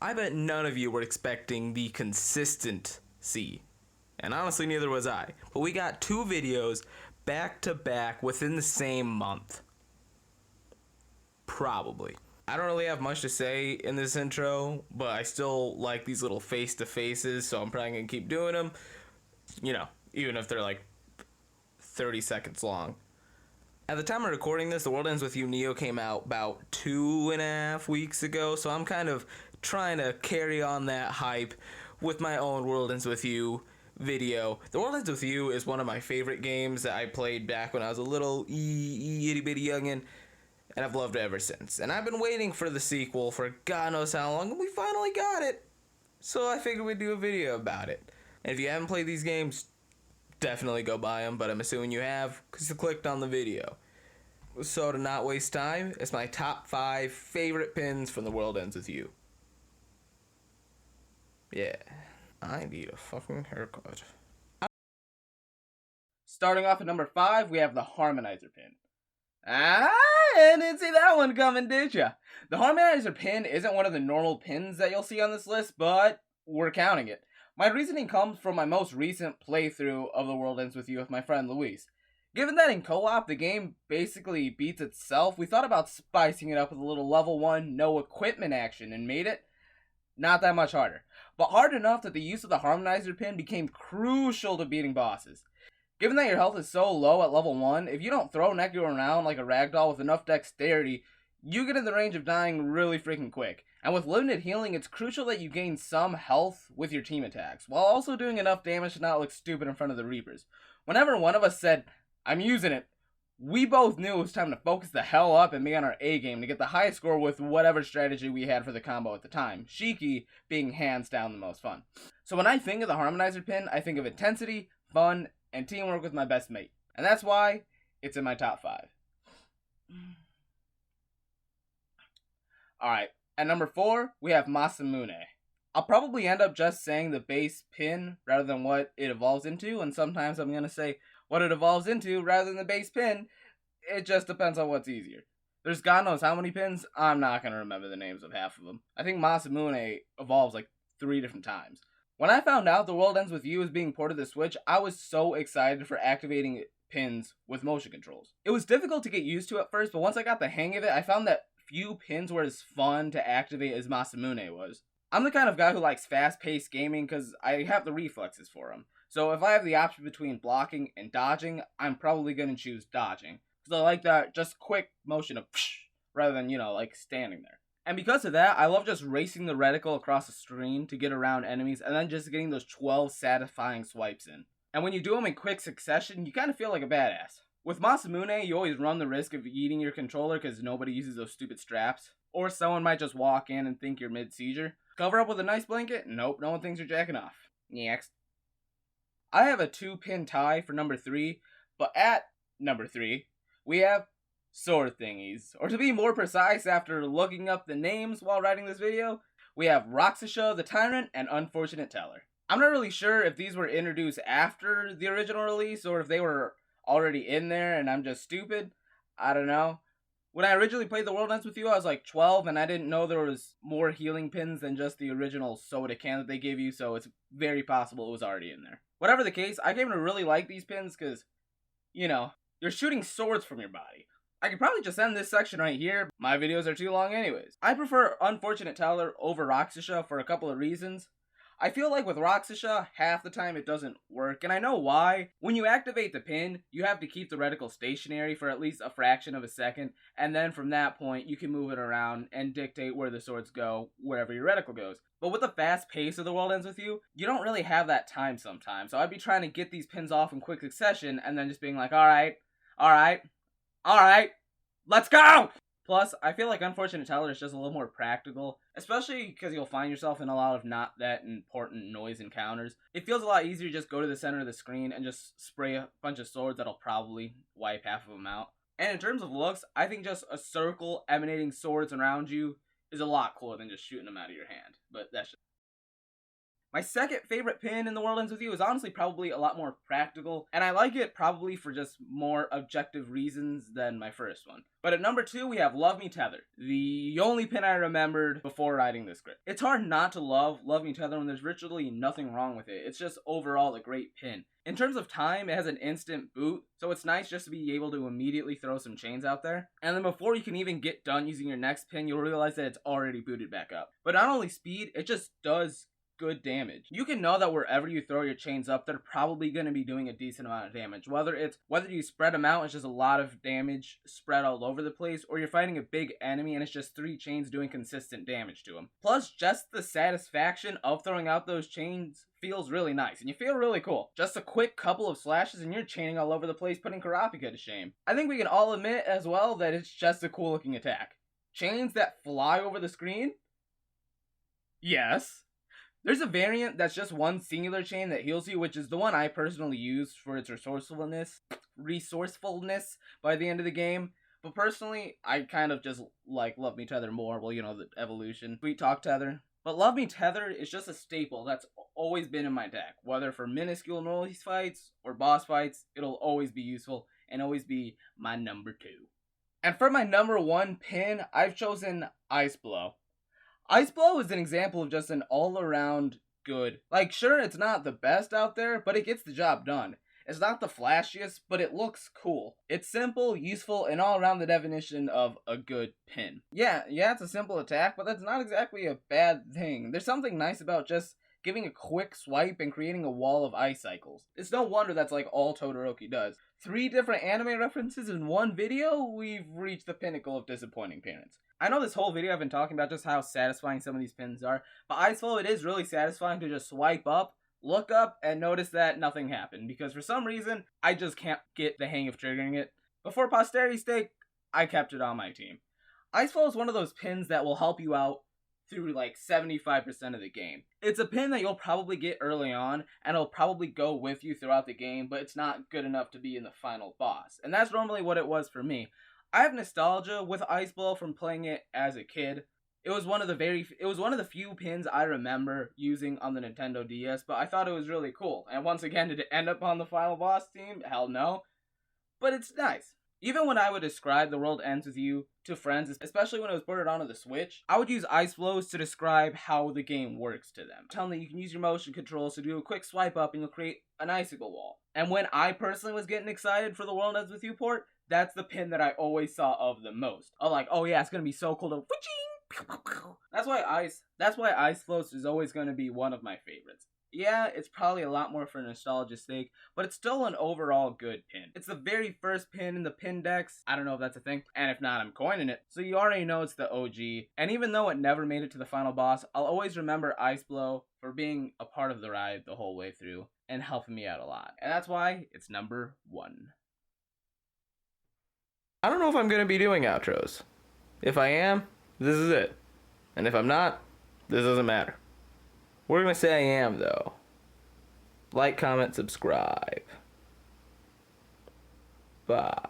I bet none of you were expecting the consistency. And honestly, neither was I. But we got 2 videos back to back within the same month. Probably. I don't really have much to say in this intro, but I still like these little face to faces, so I'm probably going to keep doing them. Even if they're like 30 seconds long. At the time of recording this, The World Ends With You Neo came out about 2.5 weeks ago, so I'm kind of trying to carry on that hype with my own World Ends With You video. The World Ends With You is one of my favorite games that I played back when I was a little itty bitty youngin', and I've loved it ever since. And I've been waiting for the sequel for God knows how long, and we finally got it. So I figured we'd do a video about it. And if you haven't played these games, definitely go buy them, but I'm assuming you have because you clicked on the video. So to not waste time, it's my top 5 favorite pins from The World Ends With You. Yeah, I need a fucking haircut. Starting off at number 5, we have the Harmonizer pin. I didn't see that one coming, did ya? The Harmonizer pin isn't one of the normal pins that you'll see on this list, but we're counting it. My reasoning comes from my most recent playthrough of The World Ends With You with my friend Luis. Given that in co-op the game basically beats itself, we thought about spicing it up with a little level 1 no equipment action and made it not that much harder, but hard enough that the use of the Harmonizer pin became crucial to beating bosses. Given that your health is so low at level 1, if you don't throw Neku around like a ragdoll with enough dexterity, you get in the range of dying really freaking quick. And with limited healing, it's crucial that you gain some health with your team attacks, while also doing enough damage to not look stupid in front of the Reapers. Whenever one of us said, "I'm using it," we both knew it was time to focus the hell up and be on our A game to get the highest score with whatever strategy we had for the combo at the time, Shiki being hands down the most fun. So when I think of the Harmonizer pin, I think of intensity, fun, and teamwork with my best mate. And that's why it's in my top 5. Alright, at number 4, we have Masamune. I'll probably end up just saying the base pin rather than what it evolves into, and sometimes I'm going to say what it evolves into rather than the base pin. It just depends on what's easier. There's God knows how many pins, I'm not going to remember the names of half of them. I think Masamune evolves like 3 different times. When I found out The World Ends With You was being ported to Switch, I was so excited for activating pins with motion controls. It was difficult to get used to at first, but once I got the hang of it, I found that few pins were as fun to activate as Masamune was. I'm the kind of guy who likes fast-paced gaming because I have the reflexes for them. So if I have the option between blocking and dodging, I'm probably going to choose dodging. Because I like that just quick motion of psh, rather than, like standing there. And because of that, I love just racing the reticle across the screen to get around enemies and then just getting those 12 satisfying swipes in. And when you do them in quick succession, you kind of feel like a badass. With Masamune, you always run the risk of eating your controller because nobody uses those stupid straps. Or someone might just walk in and think you're mid-seizure. Cover up with a nice blanket? Nope, no one thinks you're jacking off. Next. I have a 2-pin tie for number 3, but at number 3, we have sword thingies. Or to be more precise, after looking up the names while writing this video, we have Roxasha the Tyrant and Unfortunate Teller. I'm not really sure if these were introduced after the original release or if they were already in there and I'm just stupid. I don't know. When I originally played The World Ends With You, I was like 12 and I didn't know there was more healing pins than just the original soda can that they gave you, so it's very possible it was already in there. Whatever the case, I came to really like these pins because, you're shooting swords from your body. I could probably just end this section right here. My videos are too long anyways. I prefer Unfortunate Teller over Roxasha for a couple of reasons. I feel like with Roxasha, half the time it doesn't work, and I know why. When you activate the pin, you have to keep the reticle stationary for at least a fraction of a second, and then from that point, you can move it around and dictate where the swords go, wherever your reticle goes. But with the fast pace of The World Ends With You, you don't really have that time sometimes, so I'd be trying to get these pins off in quick succession, and then just being like, alright, let's go! Plus, I feel like Unfortunate Teller is just a little more practical, especially because you'll find yourself in a lot of not that important noise encounters. It feels a lot easier to just go to the center of the screen and just spray a bunch of swords that'll probably wipe half of them out. And in terms of looks, I think just a circle emanating swords around you is a lot cooler than just shooting them out of your hand. But that's just... My second favorite pin in The World Ends With You is honestly probably a lot more practical, and I like it probably for just more objective reasons than my first one. But at number 2, we have Love Me Tether, the only pin I remembered before writing this script. It's hard not to love Love Me Tether when there's virtually nothing wrong with it. It's just overall a great pin. In terms of time, it has an instant boot, so it's nice just to be able to immediately throw some chains out there. And then before you can even get done using your next pin, you'll realize that it's already booted back up. But not only speed, it just does good damage. You can know that wherever you throw your chains up, they're probably going to be doing a decent amount of damage. Whether you spread them out, it's just a lot of damage spread all over the place, or you're fighting a big enemy and it's just 3 chains doing consistent damage to them. Plus, just the satisfaction of throwing out those chains feels really nice, and you feel really cool. Just a quick couple of slashes and you're chaining all over the place, putting Kurapika to shame. I think we can all admit as well that it's just a cool looking attack. Chains that fly over the screen? Yes. There's a variant that's just one singular chain that heals you, which is the one I personally use for its resourcefulness by the end of the game. But personally, I kind of just like Love Me Tether more. Well, you know, the evolution. Sweet Talk Tether. But Love Me Tether is just a staple that's always been in my deck. Whether for minuscule noise fights or boss fights, it'll always be useful and always be my number 2. And for my number 1 pin, I've chosen Ice Blow. Ice Blow is an example of just an all-around good. Like, sure, it's not the best out there, but it gets the job done. It's not the flashiest, but it looks cool. It's simple, useful, and all around the definition of a good pin. Yeah, it's a simple attack, but that's not exactly a bad thing. There's something nice about just giving a quick swipe and creating a wall of ice cycles. It's no wonder that's like all Todoroki does. 3 different anime references in one video? We've reached the pinnacle of disappointing parents. I know this whole video I've been talking about just how satisfying some of these pins are, but Ice Flow, it is really satisfying to just swipe up, look up, and notice that nothing happened, because for some reason, I just can't get the hang of triggering it. But for posterity's sake, I kept it on my team. Ice Flow is one of those pins that will help you out through like 75% of the game. It's a pin that you'll probably get early on, and it'll probably go with you throughout the game, but it's not good enough to be in the final boss. And that's normally what it was for me. I have nostalgia with Ice Blow from playing it as a kid. It was one of the few pins I remember using on the Nintendo DS, but I thought it was really cool. And once again, did it end up on the final boss team? Hell no. But it's nice. Even when I would describe The World Ends With You to friends, especially when it was ported onto the Switch, I would use Ice Blows to describe how the game works to them. Tell them that you can use your motion controls to do a quick swipe up and you'll create an icicle wall. And when I personally was getting excited for the World Ends With You port, that's the pin that I always saw of the most. Of like, oh yeah, it's gonna be so cool to That's why Ice Flows is always gonna be one of my favorites. Yeah, it's probably a lot more for nostalgia's sake, but it's still an overall good pin. It's the very first pin in the pin decks. I don't know if that's a thing, and if not, I'm coining it. So you already know it's the OG, and even though it never made it to the final boss, I'll always remember Ice Blow for being a part of the ride the whole way through, and helping me out a lot. And that's why it's number 1. I don't know if I'm going to be doing outros. If I am, this is it. And if I'm not, this doesn't matter. We're going to say I am, though. Like, comment, subscribe. Bye.